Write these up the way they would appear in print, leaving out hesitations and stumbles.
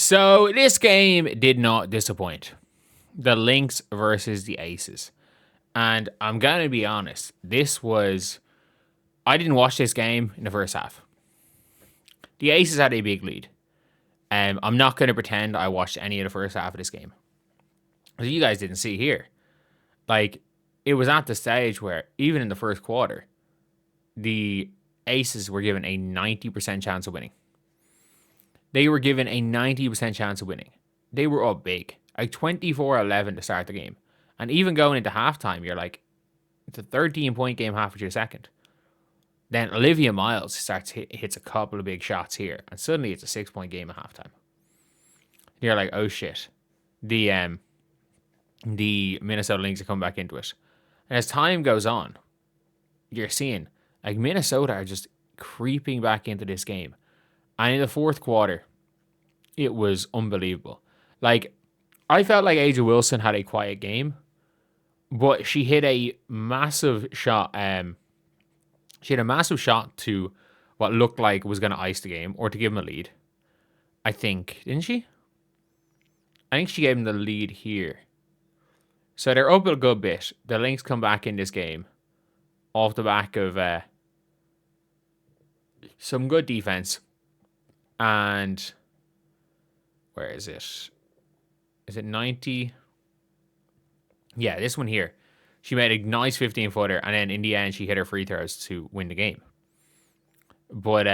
So this game did not disappoint. The Lynx versus the Aces. And I'm going to be honest, I didn't watch this game in the first half. The Aces had a big lead. I'm not going to pretend I watched any of the first half of this game. As you guys didn't see here. Like, it was at the stage where, even in the first quarter, the Aces were given a 90% chance of winning. They were given a 90% chance of winning. They were up big. Like 24-11 to start the game. And even going into halftime, you're like, it's a 13-point game halfway through the second. Then Olivia Miles hits a couple of big shots here. And suddenly it's a 6-point game at halftime. You're like, oh shit. The Minnesota Lynx are coming back into it. And as time goes on, you're seeing like Minnesota are just creeping back into this game. And in the fourth quarter, it was unbelievable. Like, I felt like Angel Wilson had a quiet game, but she hit a massive shot. She had a massive shot to what looked like was going to ice the game or to give him a lead. I think, didn't she? I think she gave him the lead here. So they're up a good bit. The Lynx come back in this game off the back of some good defense. And where is it? Is it 90? Yeah, this one here. She made a nice 15-footer, and then in the end, she hit her free throws to win the game. But,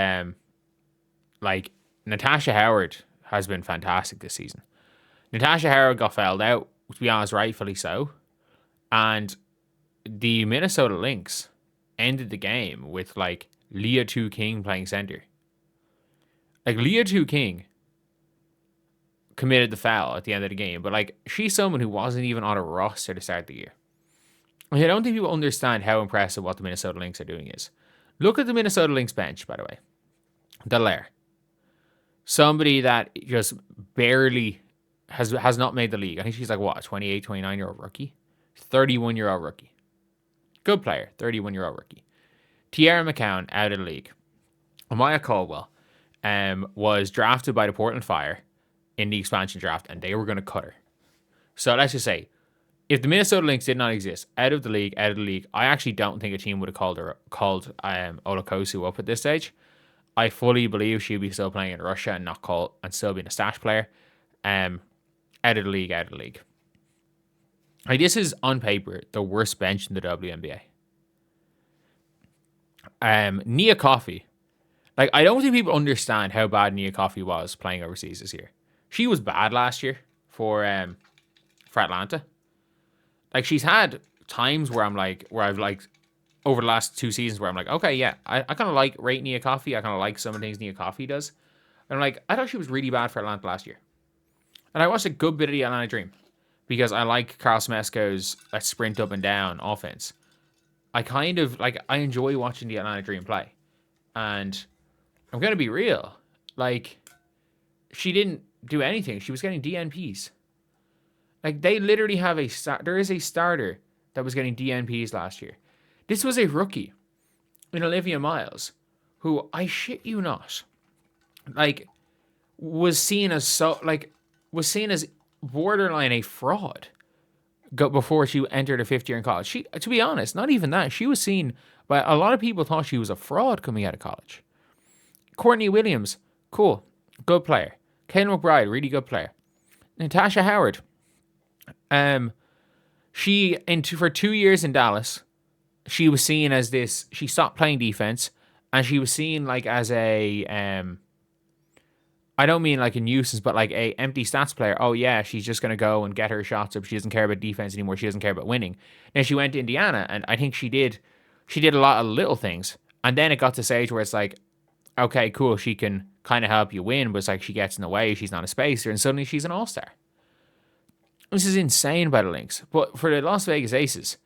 like, Natasha Howard has been fantastic this season. Natasha Howard got fouled out, to be honest, rightfully so. And the Minnesota Lynx ended the game with, like, Leah Tu King playing center. Like, Leah Tu King committed the foul at the end of the game, but, like, she's someone who wasn't even on a roster to start the year. I don't think people understand how impressive what the Minnesota Lynx are doing is. Look at the Minnesota Lynx bench, by the way. Dallaire. Somebody that just barely has not made the league. I think she's like, what, a 28, 29-year-old rookie? 31-year-old rookie. Good player, 31-year-old rookie. Tiara McCown out of the league. Amaya Caldwell was drafted by the Portland Fire in the expansion draft, and they were going to cut her. So let's just say, if the Minnesota Lynx did not exist, out of the league, I actually don't think a team would have called Olakosu up at this stage. I fully believe she'd be still playing in Russia and still being a stash player. Out of the league. Like, this is, on paper, the worst bench in the WNBA. Nia Coffey. Like, I don't think people understand how bad Nia Coffey was playing overseas this year. She was bad last year for Atlanta. Like, she's had times where I've over the last 2 seasons where I'm like, okay, yeah, I kind of rate Nia Coffey. I kind of like some of the things Nia Coffey does. And I'm like, I thought she was really bad for Atlanta last year. And I watched a good bit of the Atlanta Dream because I like Carl Smesco's sprint up and down offense. I enjoy watching the Atlanta Dream play. And I'm going to be real. Like, she didn't do anything. She was getting DNPs. Like, they literally have there is a starter that was getting DNPs last year. This was a rookie in Olivia Miles, who, I shit you not, like, was seen as borderline a fraud before she entered her 5th year in college. She, to be honest, not even that. She was seen by a lot of people thought she was a fraud coming out of college. Courtney Williams, cool, good player. Kayla McBride, really good player. Natasha Howard, for 2 years in Dallas, she was seen as this. She stopped playing defense, and she was seen like as a I don't mean like a nuisance, but like a empty stats player. Oh yeah, she's just gonna go and get her shots up. She doesn't care about defense anymore. She doesn't care about winning. Then she went to Indiana, and I think she did a lot of little things, and then it got to the stage where it's like, okay, cool, she can kind of help you win, but it's like she gets in the way. She's not a spacer, and suddenly she's an all-star. This is insane by the Lynx. But for the Las Vegas Aces,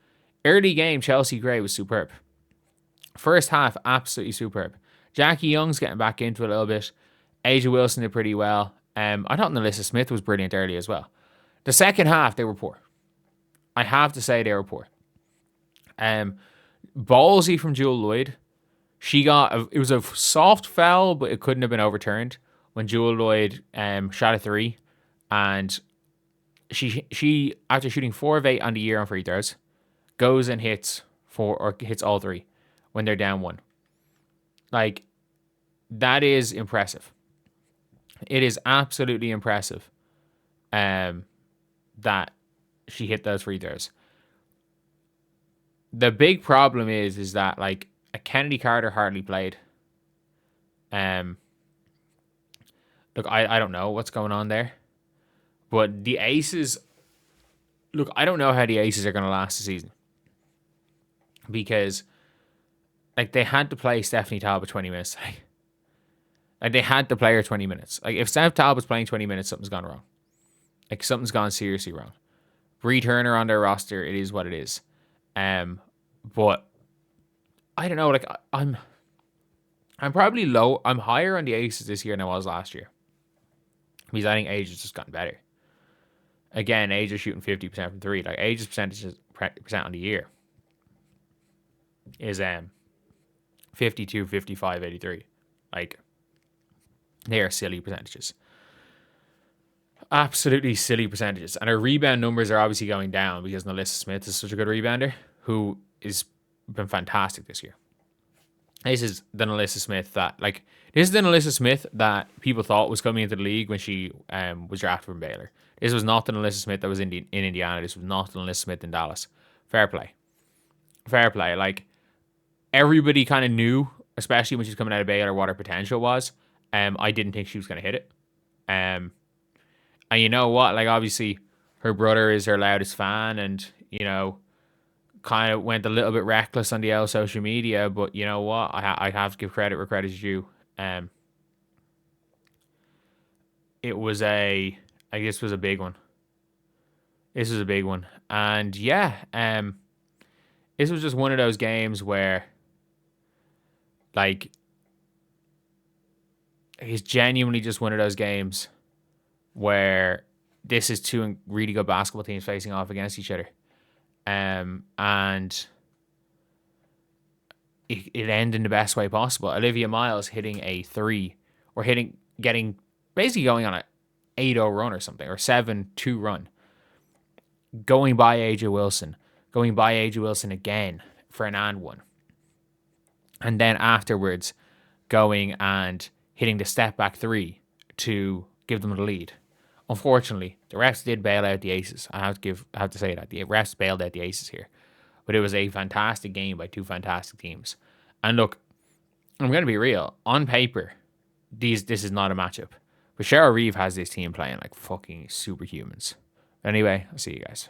early game, Chelsea Gray was superb. First half, absolutely superb. Jackie Young's getting back into it a little bit. Asia Wilson did pretty well. I thought Nalissa Smith was brilliant early as well. The second half, they were poor. I have to say they were poor. Ballsy from Jewel Lloyd. It was a soft foul, but it couldn't have been overturned when Jewel Lloyd shot a 3, and she after shooting 4 of 8 on the year on free throws, goes and hits 4 or hits all 3 when they're down 1. Like, that is impressive. It is absolutely impressive that she hit those free throws. The big problem is that, like, a Kennedy Carter hardly played. Look, I don't know what's going on there. But the Aces, look, I don't know how the Aces are going to last the season. Because, like, they had to play Stephanie Talbot 20 minutes. Like, they had to play her 20 minutes. Like, if Steph Talbot's playing 20 minutes, something's gone wrong. Like, something's gone seriously wrong. Bree Turner on their roster, it is what it is. But I don't know, like, I'm probably low. I'm higher on the Aces this year than I was last year. Because I think Age has just gotten better. Again, Age is shooting 50% from 3. Like, Age's percent on the year is 52, 55, 83. Like, they are silly percentages. Absolutely silly percentages. And her rebound numbers are obviously going down because Nalissa Smith is such a good rebounder who has been fantastic this year. This is the Nalissa Smith that people thought was coming into the league when she was drafted from Baylor. This was not the Nalissa Smith that was in Indiana. This was not the Nalissa Smith in Dallas. Fair play. Like, everybody kind of knew, especially when she was coming out of Baylor, what her potential was. I didn't think she was going to hit it. And you know what? Like, obviously, her brother is her loudest fan, and, you know, kind of went a little bit reckless on the old social media. But you know what? I have to give credit where credit is due. It was this was a big one. This was a big one. And yeah, this was just one of those games where, like, it's genuinely just one of those games where this is two really good basketball teams facing off against each other. And it ended in the best way possible. Olivia Miles hitting a 3, or getting basically going on an 8-0 run or something, or 7-2 run. Going by AJ Wilson again for an and one. And then afterwards going and hitting the step back 3 to give them the lead. Unfortunately, the refs did bail out the Aces. I have to say that. The refs bailed out the Aces here. But it was a fantastic game by two fantastic teams. And look, I'm going to be real. On paper, this is not a matchup. But Cheryl Reeve has this team playing like fucking superhumans. Anyway, I'll see you guys.